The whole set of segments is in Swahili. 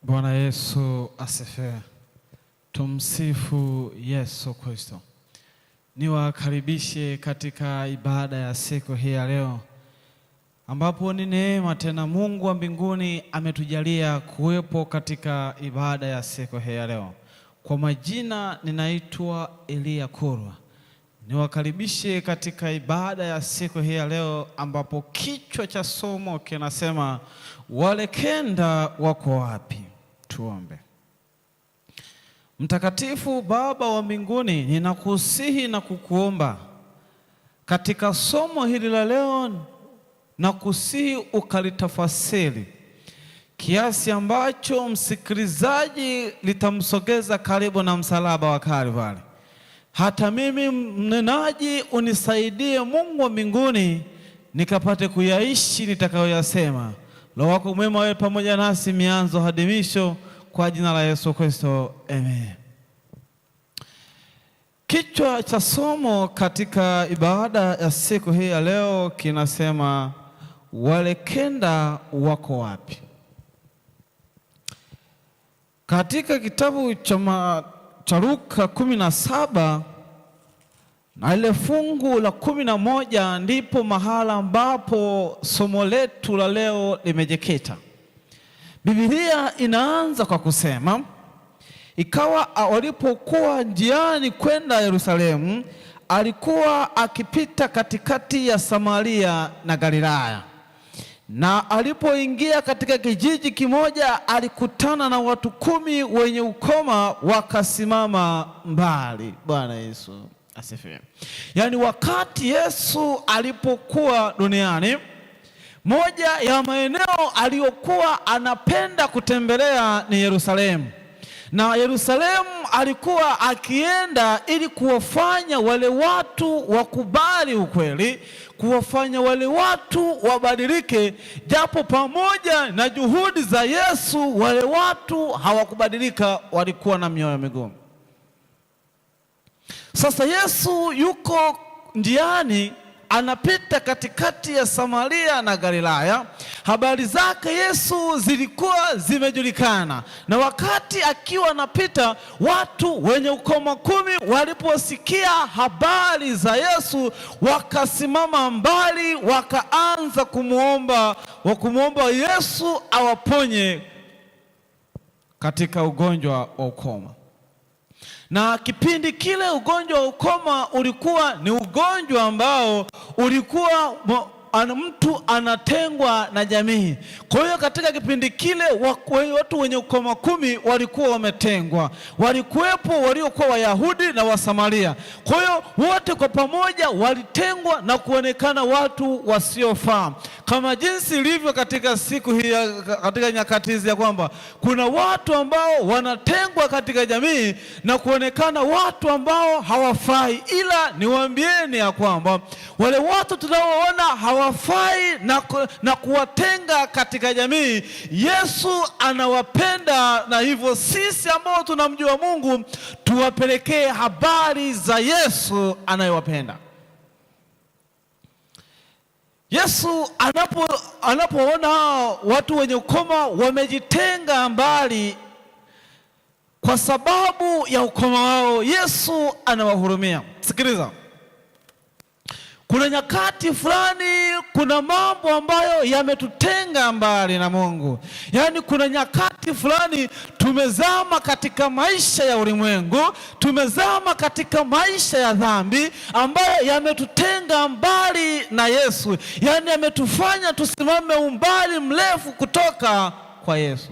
Bwana Yesu asifiwe. Tumsifu Yesu Kristo. Niwakaribishe katika ibada ya siku hii ya leo, ambapo ni neema tena Mungu wa mbinguni ametujalia kuwepo katika ibada ya siku hii ya leo. Kwa majina ninaitwa Elia Kurwa. Niwakaribishe katika ibada ya siku hii ya leo, ambapo kichwa cha somo kinasema wale kenda wako wapi? Tuombe. Mtakatifu Baba wa mbinguni, ninakusihi na kukuomba katika somo hili la leo, na kusihi ukalitafasiri kiasi ambacho msikilizaji litamsogeza karibu na msalaba wa Kalvari. Hata mimi mnenaji unisaidie, Mungu wa mbinguni, nikapate kuyaishi nitakayoyasema. Roho wako mwema wewe pamoja nasi mianzo hadi mwisho, kwa jina la Yesu Kristo, amen. Kichwa cha somo katika ibada ya siku hii ya leo kinasema wale kenda wako wapi? Katika kitabu cha Luka 17 na ile fungu la 11 ndipo mahala ambapo somo letu la leo limejikita. Biblia inaanza kwa kusema, ikawa walipokuwa njiani kwenda Yerusalemu, alikuwa akipita katikati ya Samaria na Galilaya. Na alipoingia katika kijiji kimoja, alikutana na watu 10 wenye ukoma, wakasimama mbali. Bwana Yesu asifiwe. Yaani, wakati Yesu alipokuwa duniani, moja ya maeneo aliyokuwa anapenda kutembelea ni Yerusalemu. Na Yerusalemu alikuwa akienda ili kuwafanya wale watu wakubali ukweli, kuwafanya wale watu wabadilike, japo pamoja na juhudi za Yesu wale watu hawakubadilika, walikuwa na mioyo migumu. Sasa Yesu yuko njiani, anapita katikati ya Samaria na Galilaya. Habari zake Yesu zilikuwa zimejulikana, na wakati akiwa anapita, watu wenye ukoma 10 waliposikia habari za Yesu wakasimama mbali, wakaanza kumwomba Yesu awaponye katika ugonjwa wa ukoma. Na kipindi kile ugonjwa wa ukoma ulikuwa ni ugonjwa ambao ulikuwa mtu anatengwa na jamii. Kwa hiyo katika kipindi kile watu wenye ukoma 10 walikuwa wametengwa. Walikuwepo waliokuwa Wayahudi na Wasamaria. Kwa hiyo wote kwa pamoja walitengwa na kuonekana watu wasiofaa, kama jinsi ilivyo katika siku hii, katika nyakati hizi, ya kwamba kuna watu ambao wanatengwa katika jamii na kuonekana watu ambao hawafai. Ila niwaambieni ya kwamba wale watu tunaoona hawafai na kuwatenga katika jamii, Yesu anawapenda, na hivyo sisi ambao tunamjua Mungu tuwapelekee habari za Yesu anayewapenda. Yesu anapoona watu wenye ukoma wamejitenga mbali kwa sababu ya ukoma wao, Yesu anawahurumia. Sikiliza, kuna nyakati fulani, kuna mambo ambayo yametutenga mbali na Mungu. Yaani kuna nyakati fulani tumezama katika maisha ya ulimwengu, tumezama katika maisha ya dhambi ambayo yametutenga mbali na Yesu. Yaani yametufanya tusimame umbali mrefu kutoka kwa Yesu.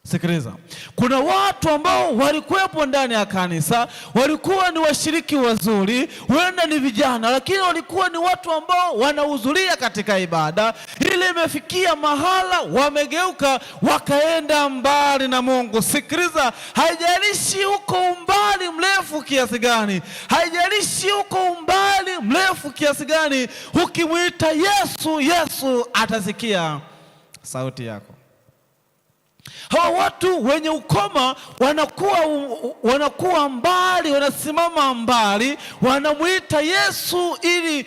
Sikiliza, kuna watu ambao walikuwepo ndani ya kanisa, walikuwa ni washiriki wazuri, huenda ni vijana, lakini walikuwa ni watu ambao wanahudhuria katika ibada. Ile imefikia mahala wamegeuka, wakaenda mbali na Mungu. Sikiliza, haijalishi uko umbali mrefu kiasi gani, haijalishi uko umbali mrefu kiasi gani, ukimwita Yesu, Yesu atasikia sauti yako. Hawa watu wenye ukoma wanakuwa mbali, wanasimama mbali, wanamuita Yesu ili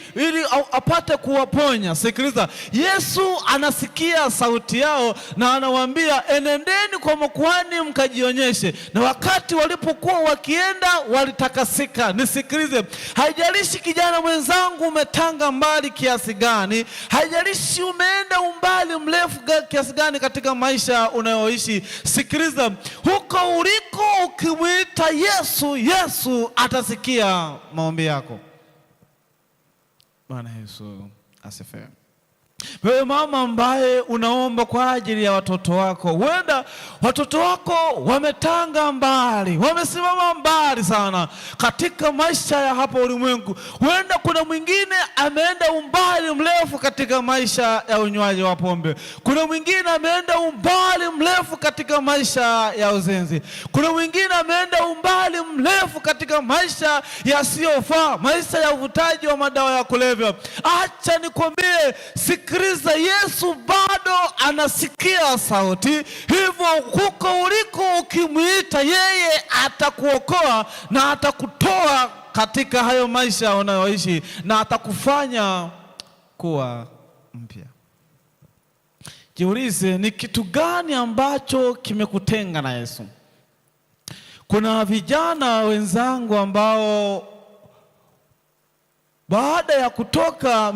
apate kuwaponya. Sikiliza, Yesu anasikia sauti yao na anawaambia, enendeni kwa makuhani mkajionyeshe. Na wakati walipokuwa wakienda walitakasika. Nisikilize, haijalishi kijana mwenzangu umetanga mbali kiasi gani, haijalishi umeenda umbali mrefu kiasi gani katika maisha unayoishi, sikiliza, huko uliko ukimwita Yesu, Yesu atasikia maombi yako. Bwana Yesu asifiwe. Wewe mama ambaye unaomba kwa ajili ya watoto wako, huenda watoto wako wametanga mbali, wamesimama mbali sana katika maisha ya hapa ulimwengu. Huenda kuna mwingine ameenda umbali mrefu katika maisha ya unywaji wa pombe. Kuna mwingine ameenda umbali mrefu katika maisha ya uzinzi. Kuna mwingine ameenda umbali mrefu katika maisha yasiyofaa, maisha ya uvutaji wa madawa ya kulevya. Acha nikwambie, sikiliza, Yesu bado anasikia sauti. Hivyo huko uliko ukimwita yeye, atakuokoa na atakutoa katika hayo maisha unayoishi na atakufanya kuwa mpya. Jiulize, ni kitu gani ambacho kimekutenga na Yesu? Kuna vijana wenzangu ambao baada ya kutoka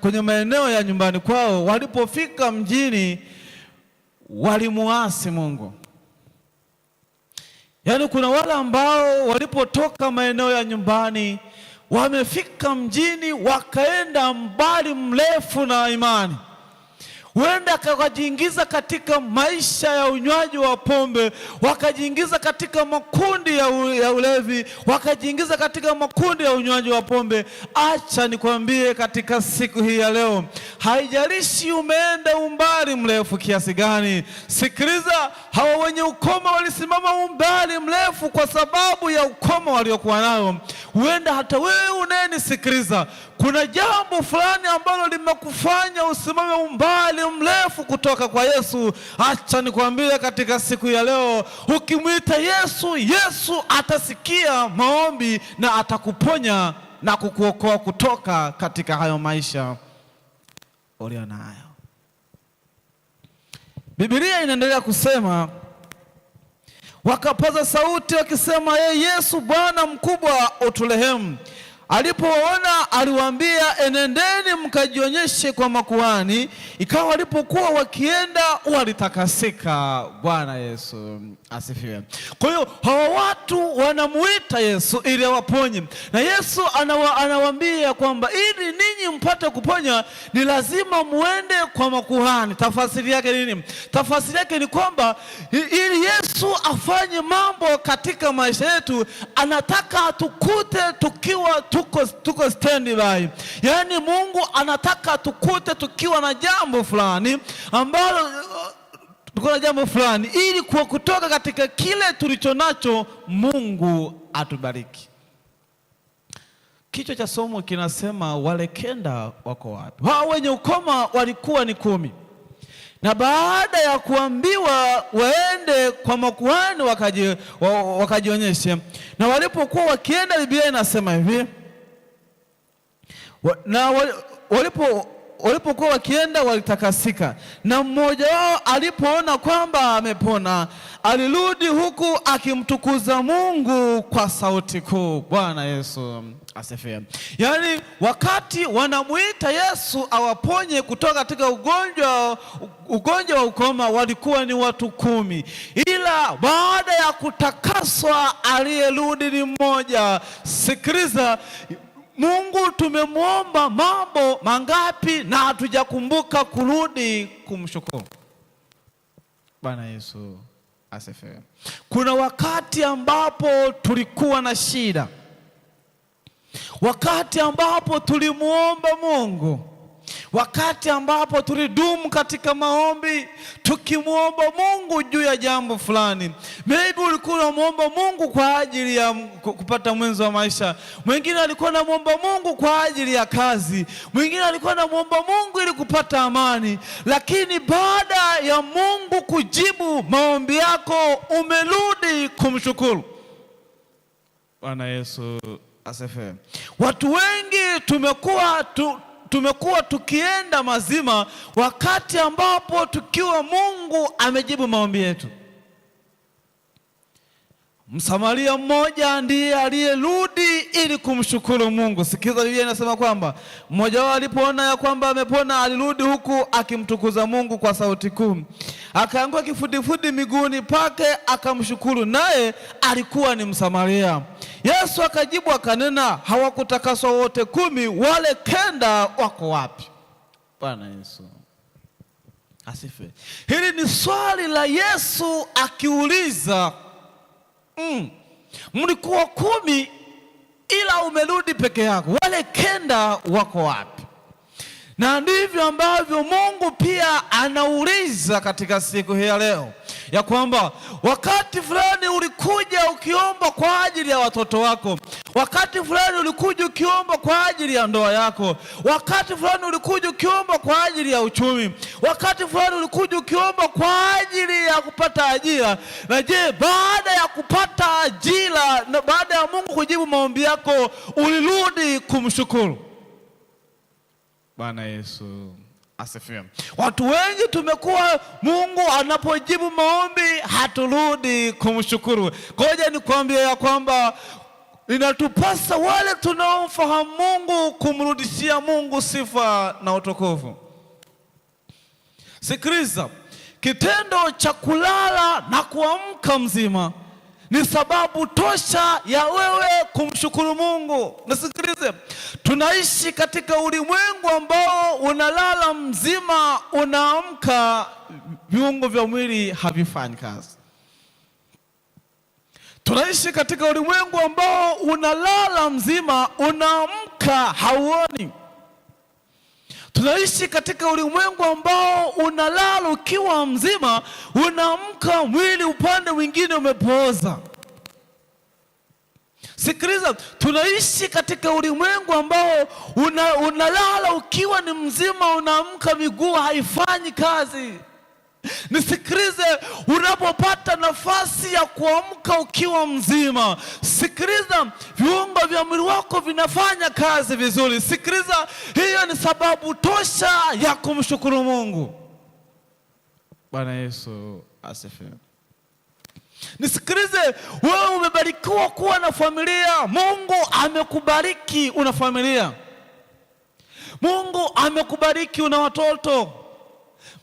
kwenye maeneo ya nyumbani kwao, walipofika mjini walimuasi Mungu. Yaani kuna wale ambao walipotoka maeneo ya nyumbani wamefika mjini, wakaenda mbali mrefu na imani. Huenda wakajiingiza katika maisha ya unywaji wa pombe, wakajiingiza katika makundi ya ulevi, wakajiingiza katika makundi ya unywaji wa pombe. Acha nikwambie katika siku hii ya leo, haijalishi umeenda umbali mrefu kiasi gani, sikiliza, hawa wenye ukoma walisimama umbali mrefu kwa sababu ya ukoma waliokuwa nao. Huenda hata wewe unayenisikiliza, kuna jambo fulani ambalo limekufanya usimame umbali mrefu kutoka kwa Yesu. Acha nikwambie katika siku ya leo, ukimwita Yesu, Yesu atasikia maombi na atakuponya na kukuokoa kutoka katika hayo maisha ulionayo. Biblia inaendelea kusema, wakapaza sauti wakisema, Yesu Bwana mkubwa, uturehemu. Alipoona aliwaambia, enendeni mkajionyeshe kwa makuhani. Ikawa walipokuwa wakienda walitakasika. Bwana Yesu asifiwe. Kwa hiyo hawa watu wanamuita Yesu ili awaponye, na Yesu anawaambia kwamba ili ninyi mpate kuponya ni lazima muende kwa makuhani. Tafasiri yake nini? Tafasiri yake ni kwamba ili Yesu afanye mambo katika maisha yetu, anataka atukute tukiwa tuko standby. Yaani Mungu anataka tukute tukiwa na jambo fulani ambalo tuko na jambo fulani, ili kwa kutoka katika kile tulicho nacho Mungu atubariki. Kichwa cha somo kinasema, wale kenda wako wapi? Hao wenye ukoma walikuwa ni 10. Na baada ya kuambiwa waende kwa makuhani wakajionyeshe, na walipokuwa wakienda, Biblia inasema hivi, na walipokuwa wakienda walitakasika. Na mmoja wao alipoona kwamba amepona, alirudi huku akimtukuza Mungu kwa sauti kuu. Bwana Yesu asifiwe. Yaani wakati wanamuita Yesu awaponye kutoka katika ugonjwa wa ukoma, walikuwa ni watu 10, ila baada ya kutakaswa aliyerudi ni mmoja. Sikiliza, Mungu tumemwomba mambo mangapi na hatujakumbuka kurudi kumshukuru. Bwana Yesu asifiwe. Kuna wakati ambapo tulikuwa na shida, wakati ambapo tulimuomba Mungu, wakati ambapo tulidumu katika maombi tukimwomba Mungu juu ya jambo fulani. Maybe ulikuwa unamwomba Mungu kwa ajili ya kupata mwenzo wa maisha, mwingine alikuwa anamwomba Mungu kwa ajili ya kazi, mwingine alikuwa anamwomba Mungu ili kupata amani, lakini baada ya Mungu kujibu maombi yako umerudi kumshukuru. Bwana Yesu asifiwe. Watu wengi tumekuwa tukienda mazima wakati ambapo tukiwa Mungu amejibu maombi yetu. Msamaria mmoja ndiye aliyerudi ili kumshukuru Mungu. Sikiza, Biblia inasema kwamba mmoja wao alipoona ya kwamba amepona alirudi huku akimtukuza Mungu kwa sauti kuu. Akaanguka kifudifudi miguuni pake akamshukuru, naye alikuwa ni Msamaria. Yesu akajibu akanena, hawakutakaswa wote 10? Wale 9 wako wapi? Bwana Yesu asifiwe. Hili ni swali la Yesu akiuliza, mlikuwa 10 ila umerudi peke yako, wale 9 wako wapi? Na ndivyo ambavyo Mungu pia anauliza katika siku hii ya leo, ya kwamba wakati fulani ulikuja ukiomba kwa ajili ya watoto wako, wakati fulani ulikuja ukiomba kwa ajili ya ndoa yako, wakati fulani ulikuja ukiomba kwa ajili ya uchumi, wakati fulani ulikuja ukiomba kwa ajili ya kupata ajira. Na je, baada ya kupata ajira na baada ya Mungu kujibu maombi yako ulirudi kumshukuru? Bwana Yesu asifiwe. Watu wengi tumekuwa Mungu anapojibu maombi haturudi kumshukuru. Ngoja nikwambie ya kwamba inatupasa wale tunaomfahamu Mungu kumrudishia Mungu sifa na utukufu. Sikiliza, kitendo cha kulala na kuamka mzima ni sababu tosha ya wewe kumshukuru Mungu. Nasikilize, tunaishi katika ulimwengu ambao unalala mzima, unaamka viungo vya mwili havifanyi kazi. Tunaishi katika ulimwengu ambao unalala mzima, unaamka hauoni. Tunaishi katika ulimwengu ambao unalala ukiwa mzima, unaamka mwili upande mwingine umepooza. Sikiliza, tunaishi katika ulimwengu ambao unalala ukiwa ni mzima, unaamka miguu haifanyi kazi. Nisikilize, unapopata nafasi ya kuamka ukiwa mzima, sikiliza, viungo vya mwili wako vinafanya kazi vizuri. Sikiliza, hiyo ni sababu tosha ya kumshukuru Mungu. Bwana Yesu asifiwe. Nisikilize, wewe umebarikiwa kuwa na familia. Mungu amekubariki una familia. Mungu amekubariki una watoto.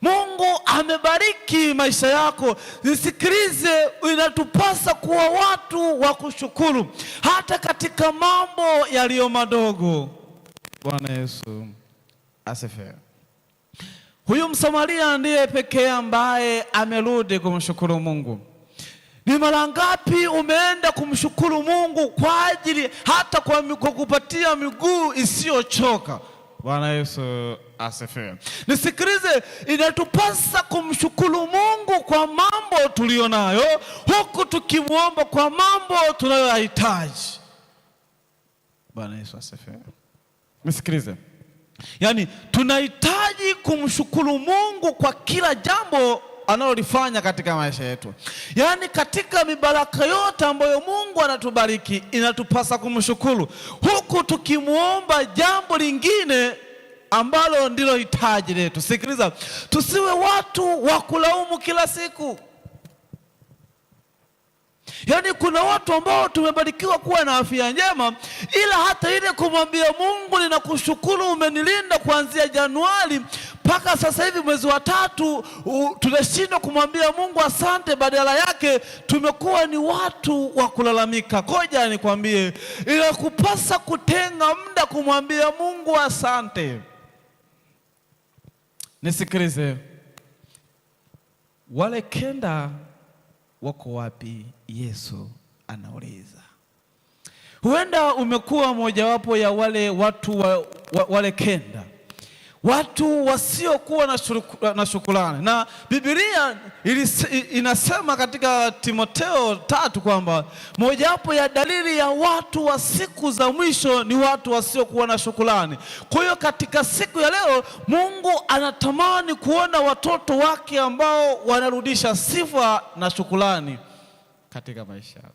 Mungu amebariki maisha yako. Nisikilize, inatupasa kuwa watu wa kushukuru hata katika mambo yaliyo madogo. Bwana Yesu asifiwe. Huyu Msamaria ndiye pekee ambaye amerudi kumshukuru Mungu. Ni mara ngapi umeenda kumshukuru Mungu kwa ajili hata kwa kupatia miguu isiyochoka? Bwana Yesu asifiwe. Nisikilize, inatupasa kumshukuru Mungu kwa mambo tulionayo, huku tukimwomba kwa mambo tunayohitaji. Bwana Yesu asifiwe. Nisikilize, yaani tunahitaji kumshukuru Mungu kwa kila jambo analolifanya katika maisha yetu. Yaani katika mibaraka yote ambayo Mungu anatubariki, inatupasa kumshukuru, huku tukimwomba jambo lingine ambalo ndilo hitaji letu. Sikiliza, tusiwe watu wa kulaumu kila siku. Yaani kuna watu ambao tumebarikiwa kuwa na afya njema, ila hata ile kumwambia Mungu ninakushukuru umenilinda kuanzia Januari mpaka sasa hivi mwezi wa 3, tunashindwa kumwambia Mungu asante. Badala yake tumekuwa ni watu wa kulalamika. Ngoja nikwambie, inakupasa kutenga muda kumwambia Mungu asante. Nisikilize, wale 9 wako wapi? Yesu anauliza. Huenda umekuwa mojawapo ya wale watu wale 9. watu wasiokuwa na shukrani. Na Biblia inasema katika Timotheo 3 kwamba mojawapo ya dalili ya watu wa siku za mwisho ni watu wasiokuwa na shukrani. Kwa hiyo katika siku ya leo Mungu anatamani kuona watoto wake ambao wanarudisha sifa na shukrani katika maisha yao.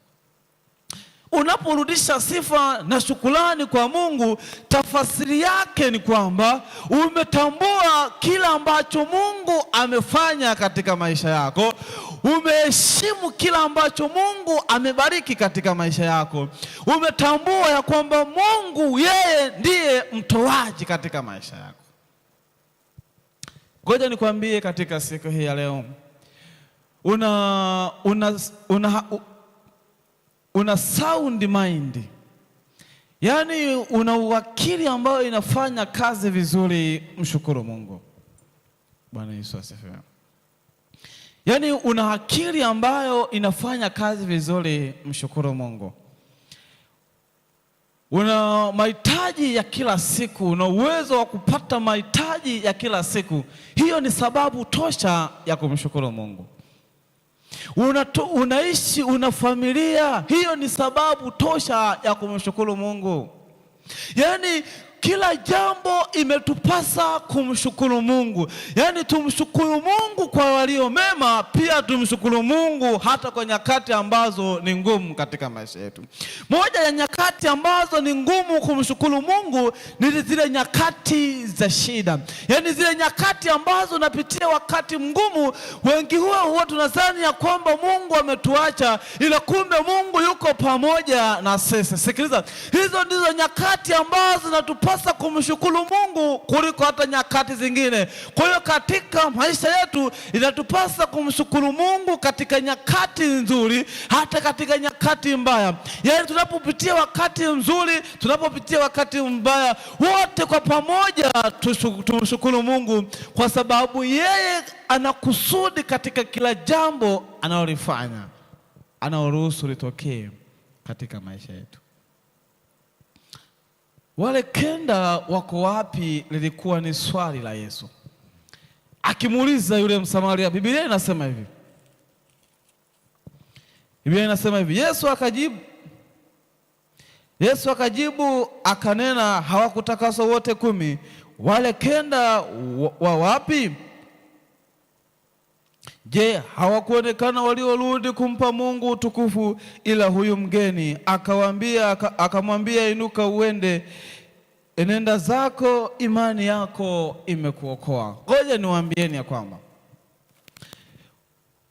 Unaporudisha sifa na shukrani kwa Mungu, tafasiri yake ni kwamba umetambua kila ambacho Mungu amefanya katika maisha yako, umeheshimu kila ambacho Mungu amebariki katika maisha yako, umetambua ya kwamba Mungu yeye ndiye mtoaji katika maisha yako. Ngoja nikwambie katika siku hii ya leo, una sound mind, yaani una uwakili ambayo inafanya kazi vizuri. Mshukuru Mungu. Bwana Yesu asifiwe. Yaani una akili ambayo inafanya kazi vizuri. Mshukuru Mungu. Una mahitaji ya kila siku, una uwezo wa kupata mahitaji ya kila siku. Hiyo ni sababu tosha ya kumshukuru Mungu. Unaishi, una familia, hiyo ni sababu tosha ya kumshukuru Mungu. Yaani kila jambo imetupasa kumshukuru Mungu. Yaani tumshukuru Mungu kwa walio mema, pia tumshukuru Mungu hata kwa nyakati ambazo ni ngumu katika maisha yetu. Moja ya nyakati ambazo ni ngumu kumshukuru Mungu ni zile nyakati za shida. Yaani zile nyakati ambazo unapitia wakati mgumu, wengi huwa tunadhani ya kwamba Mungu ametuacha, ila kumbe Mungu yuko pamoja na sisi. Sikiliza, hizo ndizo nyakati ambazo zinatupasa kumshukuru Mungu kuliko hata nyakati zingine. Kwa hiyo katika maisha yetu inatupasa kumshukuru Mungu katika nyakati nzuri, hata katika nyakati mbaya. Yaani tunapopitia wakati mzuri, tunapopitia wakati mbaya, wote kwa pamoja tumshukuru Mungu, kwa sababu yeye anakusudi katika kila jambo analolifanya, anaoruhusu litokee katika maisha yetu. Wale kenda wako wapi lilikuwa ni swali la Yesu, akimuuliza yule Msamaria. Biblia inasema hivi, Yesu akajibu akanena, hawakutakaswa wote 10? Wale kenda wa wapi? Je, hawakuonekana waliorudi kumpa Mungu utukufu ila huyu mgeni? Akamwambia, inuka uende, enenda zako, imani yako imekuokoa. Ngoja niwaambieni ya kwamba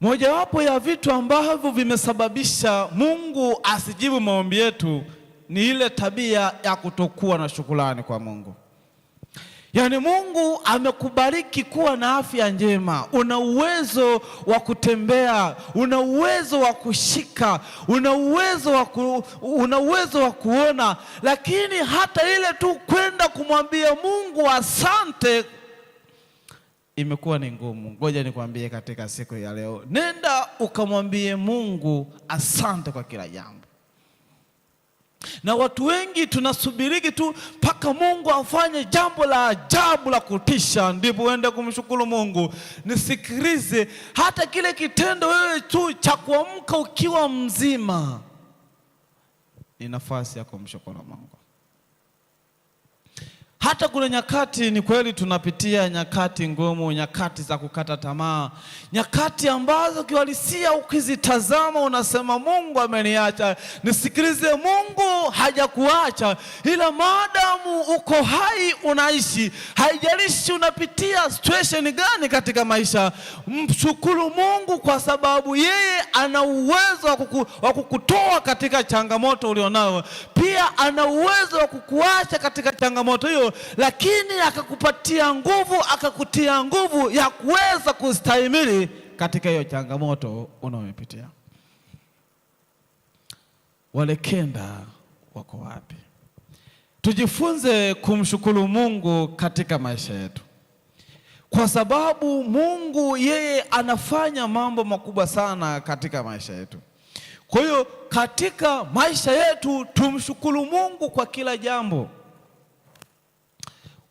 mojawapo ya vitu ambavyo vimesababisha Mungu asijibu maombi yetu ni ile tabia ya kutokuwa na shukrani kwa Mungu. Yaani Mungu amekubariki kuwa na afya njema, una uwezo wa kutembea, una uwezo wa kushika, una uwezo wa kuona, lakini hata ile tu kwenda kumwambia Mungu asante imekuwa ni ngumu. Ngoja nikwambie katika siku ya leo, nenda ukamwambie Mungu asante kwa kila jambo. Na watu wengi tunasubiriki tu mpaka Mungu afanye jambo la ajabu la kutisha ndipo uende kumshukuru Mungu. Nisikilize, hata kile kitendo wewe tu cha kuamka ukiwa mzima ni nafasi ya kumshukuru Mungu. Hata kuna nyakati, ni kweli tunapitia nyakati ngumu, nyakati za kukata tamaa, nyakati ambazo kiuhalisia ukizitazama unasema Mungu ameniacha. Nisikilize, Mungu hajakuacha, ila maadamu uko hai unaishi, haijalishi unapitia situation gani katika maisha, mshukuru Mungu, kwa sababu yeye ana uwezo wa kukutoa katika changamoto ulionayo. Pia ana uwezo wa kukuacha katika changamoto hiyo, lakini akakupatia nguvu, akakutia nguvu ya kuweza kustahimili katika hiyo changamoto unayopitia. Wale kenda wako wapi? Tujifunze kumshukuru Mungu katika maisha yetu, kwa sababu Mungu yeye anafanya mambo makubwa sana katika maisha yetu. Kwa hiyo katika maisha yetu tumshukuru Mungu kwa kila jambo.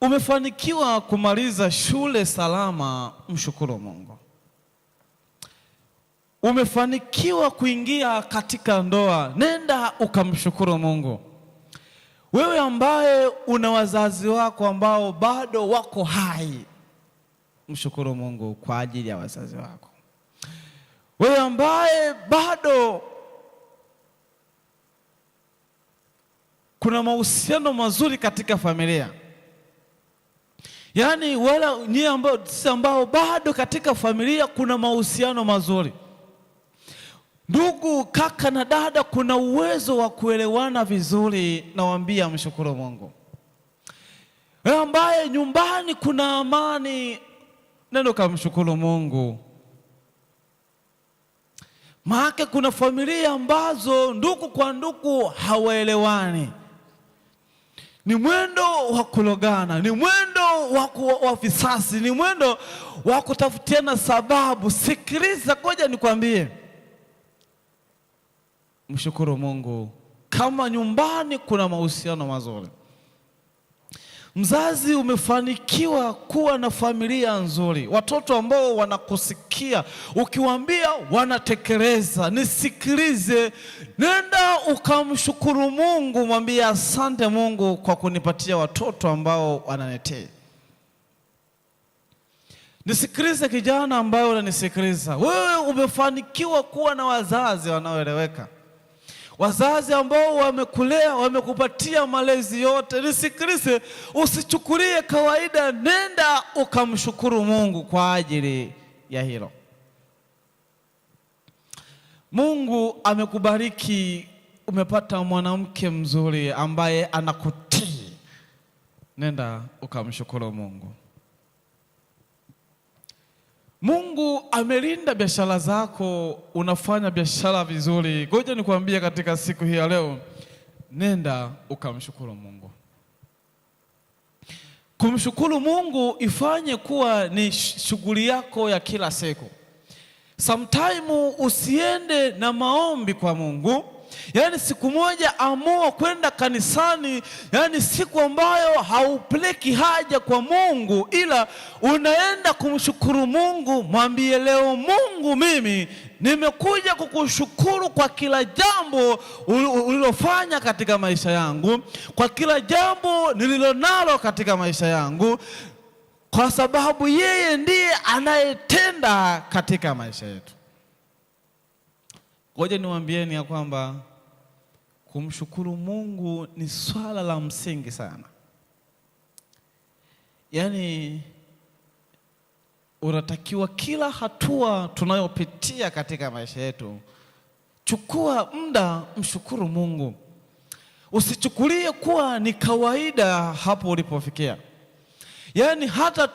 Umefanikiwa kumaliza shule salama, mshukuru Mungu. Umefanikiwa kuingia katika ndoa, nenda ukamshukuru Mungu. Wewe ambaye una wazazi wako ambao bado wako hai, mshukuru Mungu kwa ajili ya wazazi wako. Wewe ambaye bado kuna mahusiano mazuri katika familia, yaani wala ni ambao bado katika familia kuna mahusiano mazuri, ndugu, kaka na dada, kuna uwezo wa kuelewana vizuri, nawaambia mshukuru Mungu. Wewe ambaye nyumbani kuna amani, nenda kumshukuru Mungu. Maana kuna familia ambazo ndugu kwa ndugu hawaelewani, ni mwendo wa kulogana, ni mwendo wa visasi, ni mwendo wa kutafutiana sababu. Sikiliza, ngoja nikwambie, mshukuru Mungu kama nyumbani kuna mahusiano mazuri. Mzazi, umefanikiwa kuwa na familia nzuri, watoto ambao wanakusikia, ukiwaambia wanatekeleza. Nisikilize, nenda ukamshukuru Mungu, mwambie asante Mungu kwa kunipatia watoto ambao wananitii. Nisikilize kijana ambaye unanisikiliza, wewe umefanikiwa kuwa na wazazi wanaoeleweka, wazazi ambao wamekulea, wamekupatia malezi yote. Nisikilize, usichukulie kawaida, nenda ukamshukuru Mungu kwa ajili ya hilo. Mungu amekubariki, umepata mwanamke mzuri ambaye anakutii, nenda ukamshukuru Mungu. Mungu amelinda biashara zako, unafanya biashara vizuri. Ngoja nikwambie katika siku hii ya leo, nenda ukamshukuru Mungu. Kumshukuru Mungu ifanye kuwa ni shughuli yako ya kila siku. Sometime usiende na maombi kwa Mungu, yaani siku moja amua kwenda kanisani, yaani siku ambayo haupeleki haja kwa Mungu, ila unaenda kumshukuru Mungu. Mwambie leo, Mungu, mimi nimekuja kukushukuru kwa kila jambo ulilofanya katika maisha yangu, kwa kila jambo nililonalo katika maisha yangu, kwa sababu yeye ndiye anayetenda katika maisha yetu. Ngoja niwaambieni ya kwamba kumshukuru Mungu ni swala la msingi sana. Yaani unatakiwa kila hatua tunayopitia katika maisha yetu, chukua muda, mshukuru Mungu. Usichukulie kuwa ni kawaida hapo ulipofikia. Yaani hata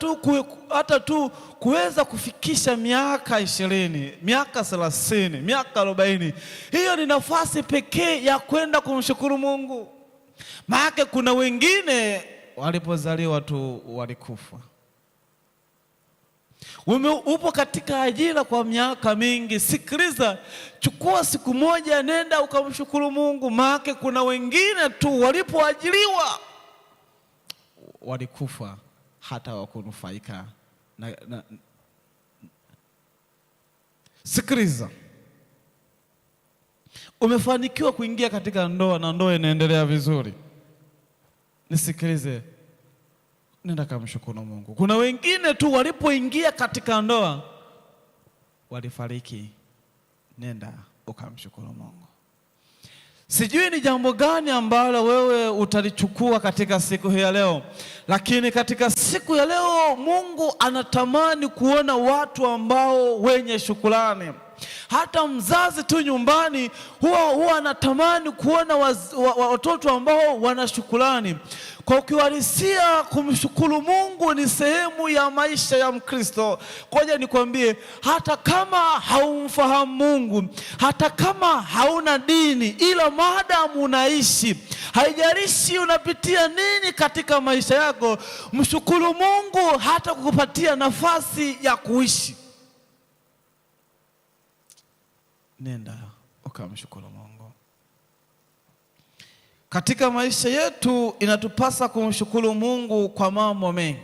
tu kuweza kufikisha miaka 20, miaka 30, miaka 40, hiyo ni nafasi pekee ya kwenda kumshukuru Mungu. Maana kuna wengine walipozaliwa tu walikufa. Upo katika ajira kwa miaka mingi, sikiliza, chukua siku moja, nenda ukamshukuru Mungu. Maana kuna wengine tu walipoajiriwa walikufa, hata wakunufaika na. Sikiliza, umefanikiwa kuingia katika ndoa na ndoa inaendelea vizuri, nisikilize, nenda kumshukuru Mungu. Kuna wengine tu walipoingia katika ndoa walifariki, nenda ukamshukuru Mungu. Sijui ni jambo gani ambalo wewe utalichukua katika siku hii ya leo, lakini katika siku ya leo Mungu anatamani kuona watu ambao wenye shukrani. Hata mzazi tu nyumbani huwa anatamani kuona watoto ambao wana shukrani. Kwa ukiwalisia, kumshukuru Mungu ni sehemu ya maisha ya Mkristo. Ngoja nikwambie, hata kama haumfahamu Mungu, hata kama hauna dini, ila maadamu unaishi, haijalishi unapitia nini katika maisha yako, mshukuru Mungu hata kukupatia nafasi ya kuishi. Nenda ukamshukuru Mungu. Katika maisha yetu inatupasa kumshukuru Mungu kwa mambo mengi,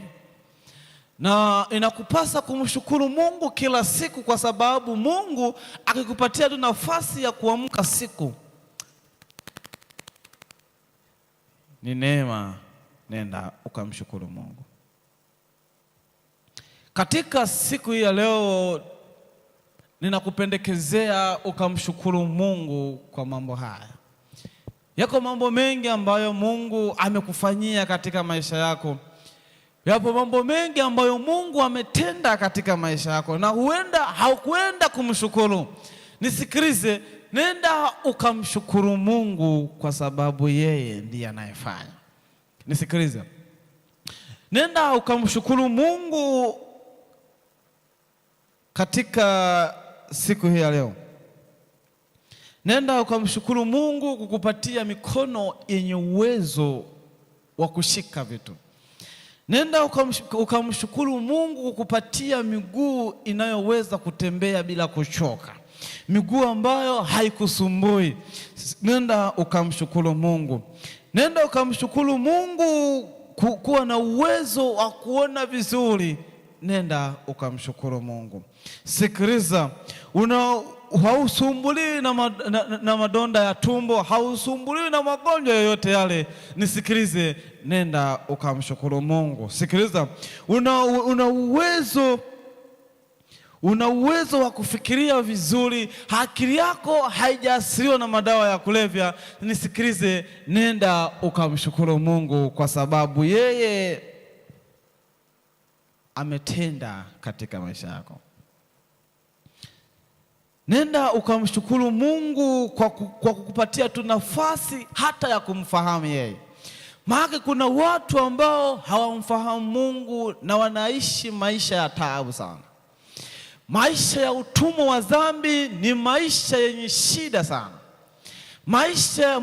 na inakupasa kumshukuru Mungu kila siku, kwa sababu Mungu akikupatia tu nafasi ya kuamka siku ni neema. Nenda ukamshukuru Mungu. Katika siku hii ya leo ninakupendekezea ukamshukuru Mungu kwa mambo haya. Yako mambo mengi ambayo Mungu amekufanyia katika maisha yako. Yapo mambo mengi ambayo Mungu ametenda katika maisha yako, na huenda haukwenda kumshukuru. Nisikilize, nenda ukamshukuru Mungu kwa sababu yeye ndiye anayefanya. Nisikilize, nenda ukamshukuru Mungu katika siku hii ya leo. Nenda ukamshukuru Mungu kukupatia mikono yenye uwezo wa kushika vitu. Nenda ukamshukuru Mungu kukupatia miguu inayoweza kutembea bila kuchoka, miguu ambayo haikusumbui. Nenda ukamshukuru Mungu. Nenda ukamshukuru Mungu kuwa na uwezo wa kuona vizuri. Nenda ukamshukuru Mungu. Sikiliza, hausumbuliwi na madonda ya tumbo, hausumbuliwi na magonjwa yoyote yale. Nisikilize, nenda ukamshukuru Mungu. Sikiliza, una uwezo wa kufikiria vizuri, akili yako haijaathiriwa na madawa ya kulevya. Nisikilize, nenda ukamshukuru Mungu kwa sababu yeye ametenda katika maisha yako. Nenda ukamshukuru Mungu kwa kukupatia tu nafasi hata ya kumfahamu yeye. Maana kuna watu ambao hawamfahamu Mungu na wanaishi maisha ya taabu sana. Maisha ya utumwa wa dhambi ni maisha yenye shida sana.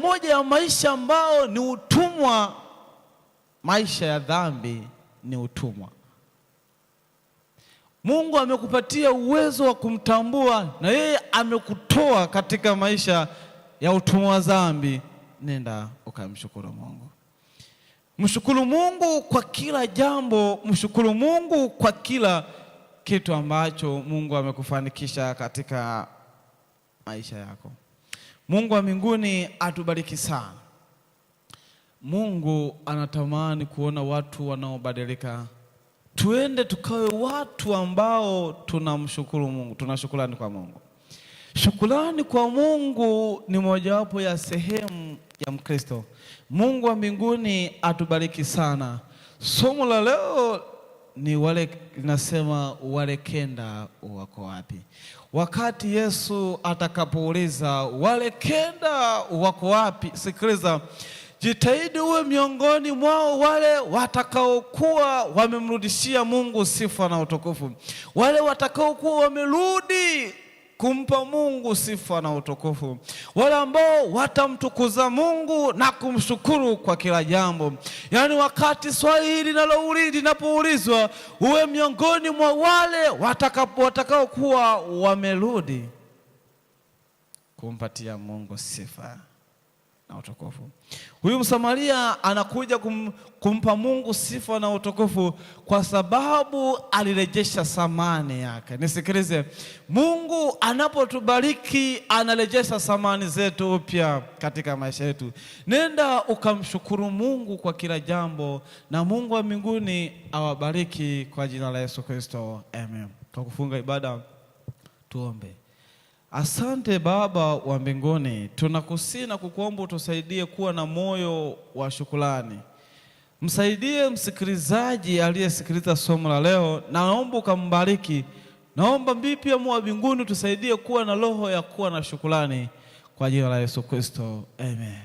Moja ya maisha ambao ni utumwa, maisha ya dhambi ni utumwa. Mungu amekupatia uwezo wa kumtambua, na yeye amekutoa katika maisha ya utumwa wa dhambi. Nenda ukamshukuru Mungu. Mshukuru Mungu kwa kila jambo, mshukuru Mungu kwa kila kitu ambacho Mungu amekufanikisha katika maisha yako. Mungu wa mbinguni atubariki sana. Mungu anatamani kuona watu wanaobadilika. Tuende tukawe watu ambao tunamshukuru Mungu, tunashukrani kwa Mungu. Shukrani kwa Mungu ni mojawapo ya sehemu ya Mkristo. Mungu wa mbinguni atubariki sana. Somo la leo ni linasema wale kenda wako wapi? Wakati Yesu atakapouliza wale kenda wako wapi, sikiliza, jitahidi uwe miongoni mwao wale watakaokuwa wamemrudishia Mungu sifa na utukufu, wale watakaokuwa wamerudi kumpa Mungu sifa na utukufu, wale ambao watamtukuza Mungu na kumshukuru kwa kila jambo. Yaani wakati swali hili linapoulizwa, uwe miongoni mwa wale watakaokuwa wamerudi kumpatia Mungu sifa na utukufu. Huyu Msamaria anakuja kumpa Mungu sifa na utukufu kwa sababu alirejesha thamani yake. Nisikilize, Mungu anapotubariki anarejesha thamani zetu upya katika maisha yetu. Nenda ukamshukuru Mungu kwa kila jambo, na Mungu wa mbinguni awabariki kwa jina la Yesu Kristo. Amen. Kwa kufunga ibada tuombe. Asante Baba wa mbinguni, tunakusihi na kukuomba utusaidie kuwa na moyo wa shukrani. Msaidie msikilizaji aliyesikiliza somo la leo, na naomba ukambariki. Naomba pia Mungu wa mbinguni tusaidie kuwa na roho ya kuwa na shukrani kwa jina la Yesu Kristo. Amen.